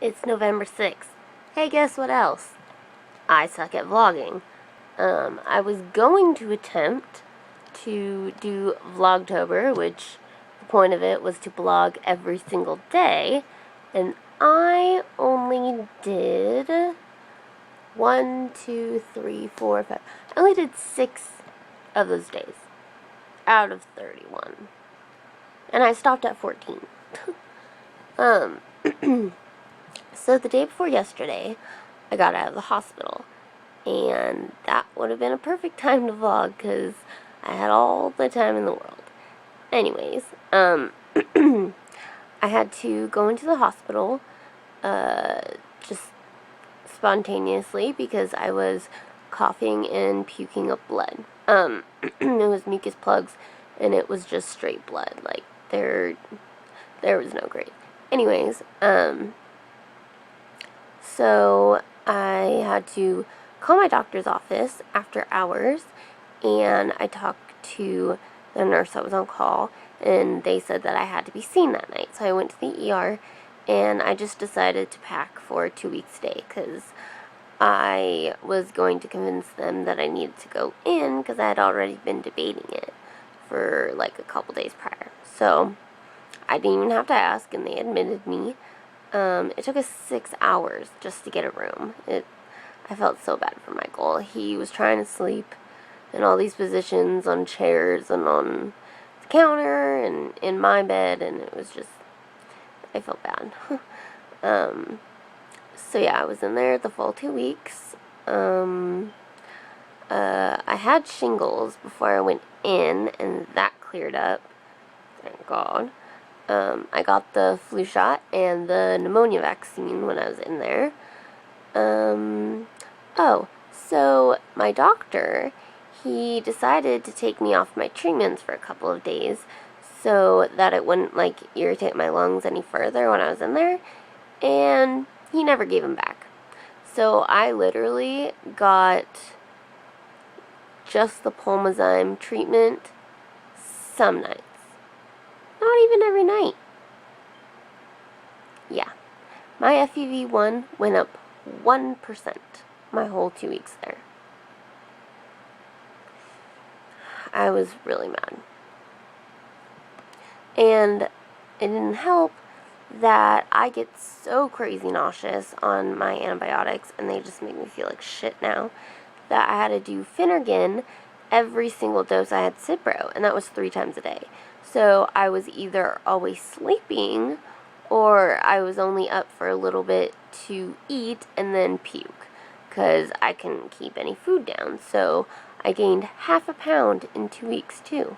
It's November 6th. Hey, guess what else? I suck at vlogging. I was going to attempt to do Vlogtober, which the point of it was to vlog every single day, and I only did 1, 2, 3, 4, 5. I only did 6 of those days out of 31. And I stopped at 14. So the day before yesterday, I got out of the hospital. And that would have been a perfect time to vlog because I had all the time in the world. Anyways, I had to go into the hospital just spontaneously because I was coughing and puking up blood. It was mucus plugs and it was just straight blood. Like, there was no grade. Anyways, so I had to call my doctor's office after hours, and I talked to the nurse that was on call, and they said that I had to be seen that night. So I went to the ER, and I just decided to pack for a 2-week stay, because I was going to convince them that I needed to go in, because I had already been debating it for like a couple days prior. So I didn't even have to ask, and they admitted me. It took us 6 hours just to get a room. I felt so bad for Michael. He was trying to sleep in all these positions on chairs and on the counter and in my bed, and it was just, I felt bad. So yeah, I was in there the full 2 weeks. I had shingles before I went in, and that cleared up. Thank God. I got the flu shot and the pneumonia vaccine when I was in there. So my doctor, he decided to take me off my treatments for a couple of days so that it wouldn't, like, irritate my lungs any further when I was in there, and he never gave them back. So I literally got just the Pulmozyme treatment some nights. Not even every night. Yeah. My FEV1 went up 1% my whole 2 weeks there. I was really mad. And it didn't help that I get so crazy nauseous on my antibiotics, and they just make me feel like shit now, that I had to do Phenergan every single dose I had Cipro, and that was 3 times a day. So I was either always sleeping, or I was only up for a little bit to eat and then puke, because I couldn't keep any food down. So I gained half a pound in 2 weeks too.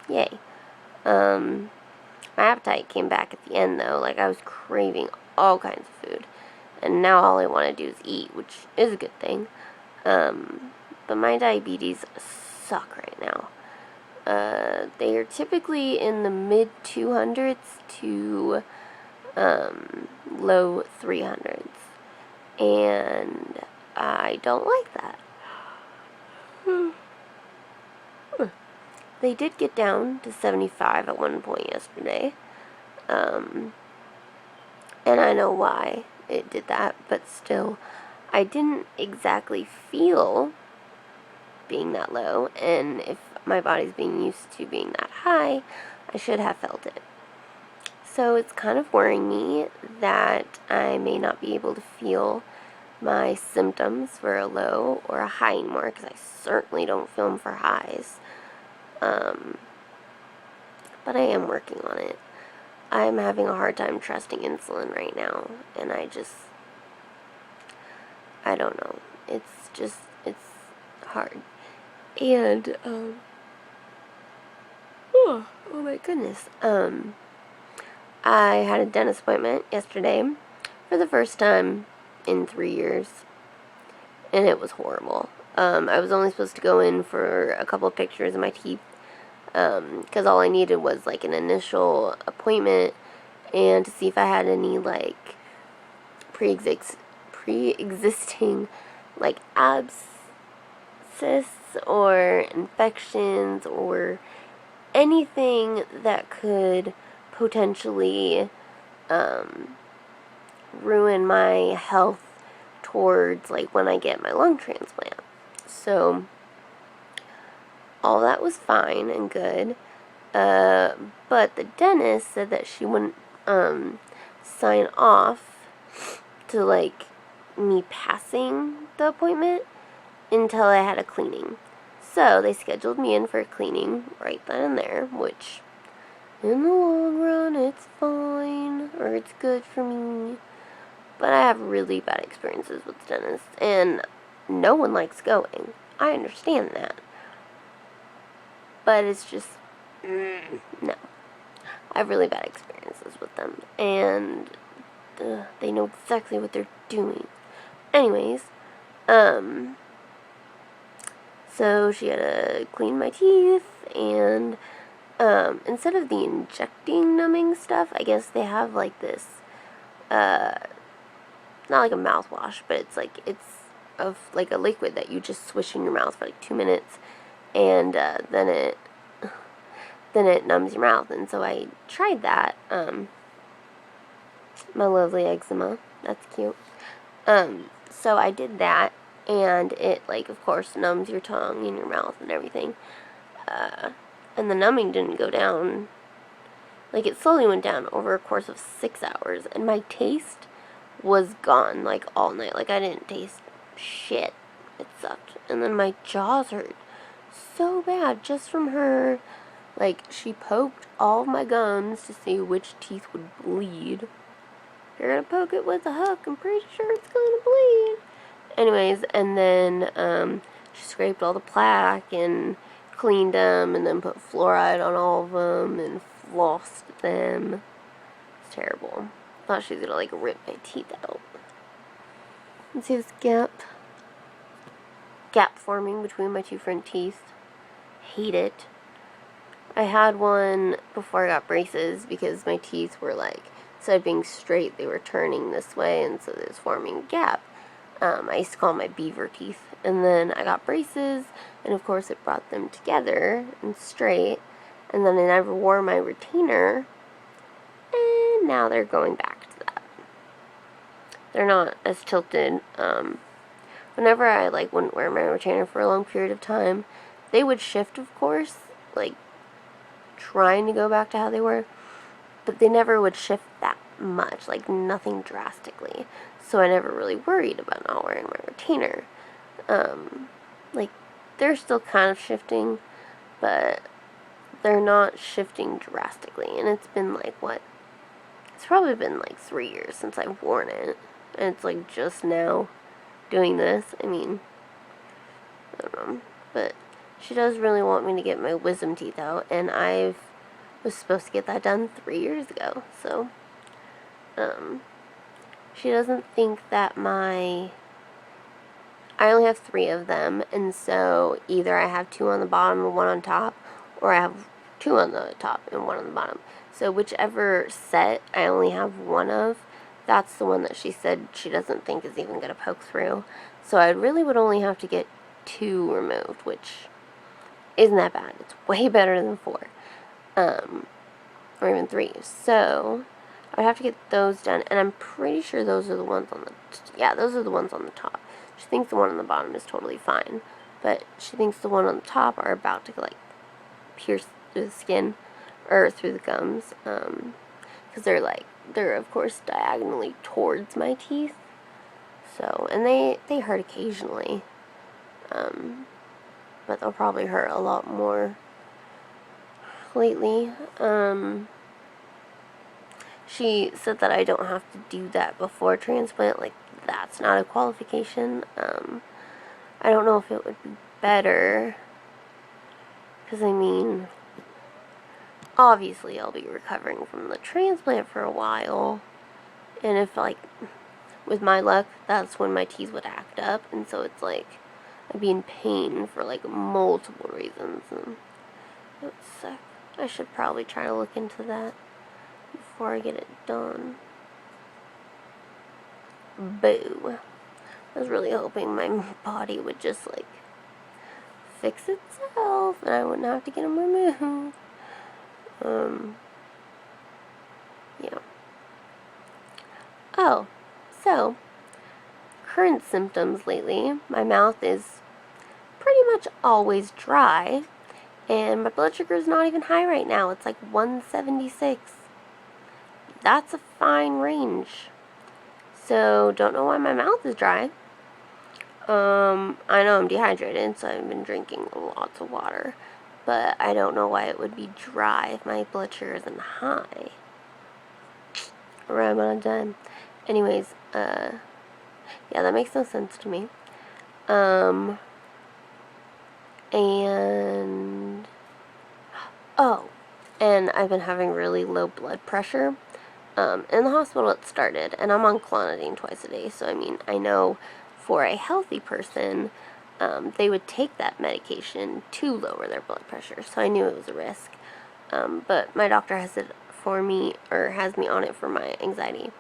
Yay. My appetite came back at the end though. Like, I was craving all kinds of food, and now all I want to do is eat, which is a good thing. But my diabetes suck right now. They are typically in the mid 200s to low 300s, and I don't like that. They did get down to 75 at one point yesterday, and I know why it did that, but still, I didn't exactly feel being that low, and if my body's being used to being that high, I should have felt it. So it's kind of worrying me that I may not be able to feel my symptoms for a low or a high anymore, because I certainly don't feel them for highs. But I am working on it. I'm having a hard time trusting insulin right now, and I don't know. It's hard. And, oh my goodness. I had a dentist appointment yesterday for the first time in 3 years, and it was horrible. I was only supposed to go in for a couple of pictures of my teeth, because all I needed was, like, an initial appointment, and to see if I had any, like, pre-existing, like, abscess or infections or anything that could potentially ruin my health towards, like, when I get my lung transplant. So, all that was fine and good. But the dentist said that she wouldn't, sign off to, like, me passing the appointment until I had a cleaning. So, they scheduled me in for a cleaning right then and there, which, in the long run, it's fine, or it's good for me. But I have really bad experiences with dentists, and no one likes going. I understand that. But it's just, no. I have really bad experiences with them, and they know exactly what they're doing. Anyways, so she had to clean my teeth, and instead of the injecting numbing stuff, I guess they have like this, not like a mouthwash, but it's of like a liquid that you just swish in your mouth for like 2 minutes, and then it numbs your mouth. And so I tried that. My lovely eczema, that's cute. So I did that, and it, like, of course, numbs your tongue and your mouth and everything. And the numbing didn't go down. Like, it slowly went down over a course of 6 hours, and my taste was gone, like, all night. Like, I didn't taste shit. It sucked. And then my jaws hurt so bad just from her. Like, she poked all of my gums to see which teeth would bleed. If you're gonna poke it with a hook, I'm pretty sure it's gonna bleed. Anyways, and then she scraped all the plaque and cleaned them, and then put fluoride on all of them and flossed them. It's terrible. I thought she was gonna, like, rip my teeth out. And see this gap forming between my two front teeth. Hate it. I had one before I got braces because my teeth were, like, instead of being straight, they were turning this way, and so it was forming a gap. I used to call them my beaver teeth. And then I got braces, and of course it brought them together and straight. And then I never wore my retainer, and now they're going back to that. They're not as tilted. Whenever I, like, wouldn't wear my retainer for a long period of time, they would shift, of course, like, trying to go back to how they were, but they never would shift that much, like, nothing drastically. So I never really worried about not wearing my retainer. Like, they're still kind of shifting, but they're not shifting drastically. And it's been, like, it's probably been, like, 3 years since I've worn it. And it's, like, just now doing this. I mean, I don't know. But she does really want me to get my wisdom teeth out, and I was supposed to get that done 3 years ago. So, she doesn't think that I only have 3 of them, and so either I have 2 on the bottom and 1 on top, or I have 2 on the top and 1 on the bottom. So whichever set I only have 1 of, that's the one that she said she doesn't think is even going to poke through. So I really would only have to get 2 removed, which isn't that bad. It's way better than 4. Or even 3. So I'd have to get those done, and I'm pretty sure those are the ones on those are the ones on the top. She thinks the one on the bottom is totally fine, but she thinks the one on the top are about to, like, pierce through the skin, or through the gums, because they're of course diagonally towards my teeth, so, and they hurt occasionally, but they'll probably hurt a lot more lately. She said that I don't have to do that before transplant. Like, that's not a qualification. I don't know if it would be better, because, I mean, obviously I'll be recovering from the transplant for a while, and if, like, with my luck, that's when my teeth would act up, and so it's like I'd be in pain for, like, multiple reasons, and it would suck. I should probably try to look into that before I get it done. Boo. I was really hoping my body would just, like, fix itself and I wouldn't have to get them removed. Yeah. Oh, So, current symptoms lately, my mouth is pretty much always dry, and my blood sugar is not even high right now. It's like 176. That's a fine range. So, don't know why my mouth is dry. I know I'm dehydrated, so I've been drinking lots of water. But I don't know why it would be dry if my blood sugar isn't high. Rhyme on a dime. Anyways, yeah, that makes no sense to me. And I've been having really low blood pressure. In the hospital it started, and I'm on clonidine twice a day, so I mean, I know for a healthy person, they would take that medication to lower their blood pressure, so I knew it was a risk. But my doctor has it for me, or has me on it for my anxiety,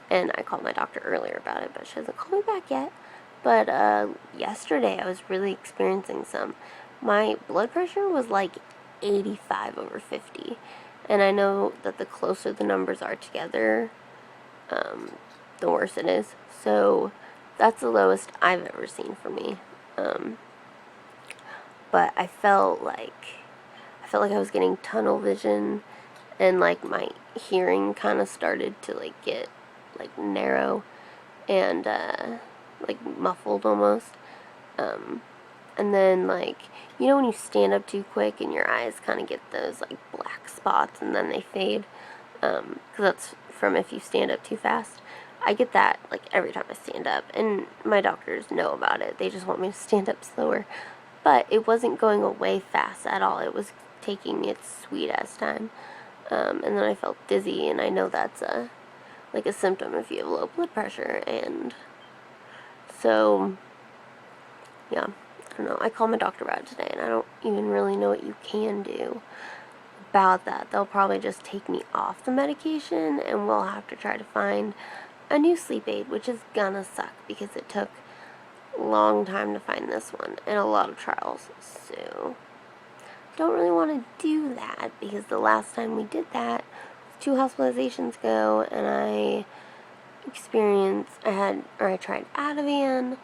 and I called my doctor earlier about it, but she hasn't called me back yet. But yesterday I was really experiencing some. My blood pressure was like 85/50. And I know that the closer the numbers are together, the worse it is. So that's the lowest I've ever seen for me. But I felt like I was getting tunnel vision, and like my hearing kind of started to like get like narrow and like muffled almost. And then, like, you know when you stand up too quick and your eyes kind of get those, like, black spots and then they fade? Because that's from if you stand up too fast. I get that, like, every time I stand up. And my doctors know about it. They just want me to stand up slower. But it wasn't going away fast at all. It was taking its sweet-ass time. And then I felt dizzy, and I know that's a symptom if you have low blood pressure. And so, yeah. I don't know. I called my doctor about it today, and I don't even really know what you can do about that. They'll probably just take me off the medication, and we'll have to try to find a new sleep aid, which is gonna suck because it took a long time to find this one and a lot of trials. So, don't really want to do that because the last time we did that was 2 hospitalizations ago, and I tried Ativan.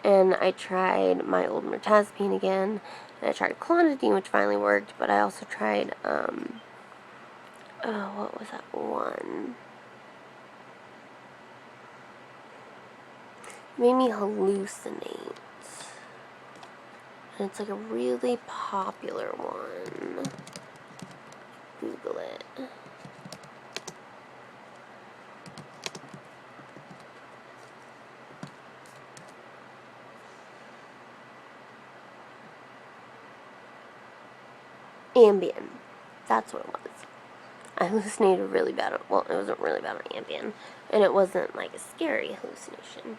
And I tried my old mirtazapine again, and I tried clonidine, which finally worked, but I also tried, what was that one? It made me hallucinate. And it's like a really popular one. Google it. Ambien. That's what it was. I hallucinated really bad. Well, it wasn't really bad on Ambien. And it wasn't like a scary hallucination.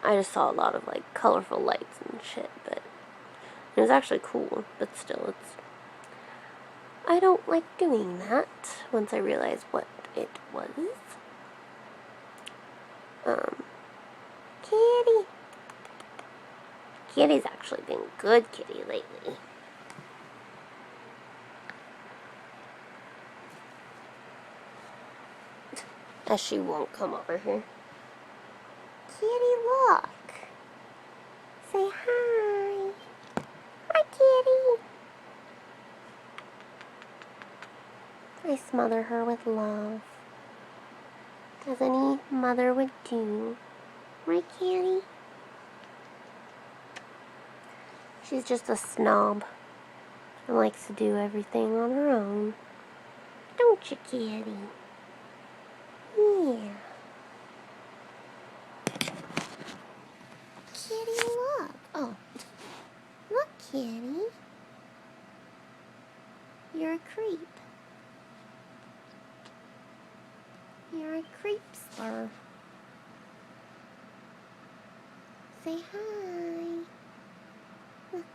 I just saw a lot of like colorful lights and shit, but it was actually cool, but still I don't like doing that once I realize what it was. Kitty. Kitty's actually been good kitty lately. As she won't come over here. Kitty, look. Say hi. Hi, Kitty. I smother her with love, as any mother would do. Right, Kitty? She's just a snob and likes to do everything on her own. Don't you, Kitty? Yeah. Kitty, look. Oh. Look, Kitty. You're a creep. You're a creepster. Say hi. Look.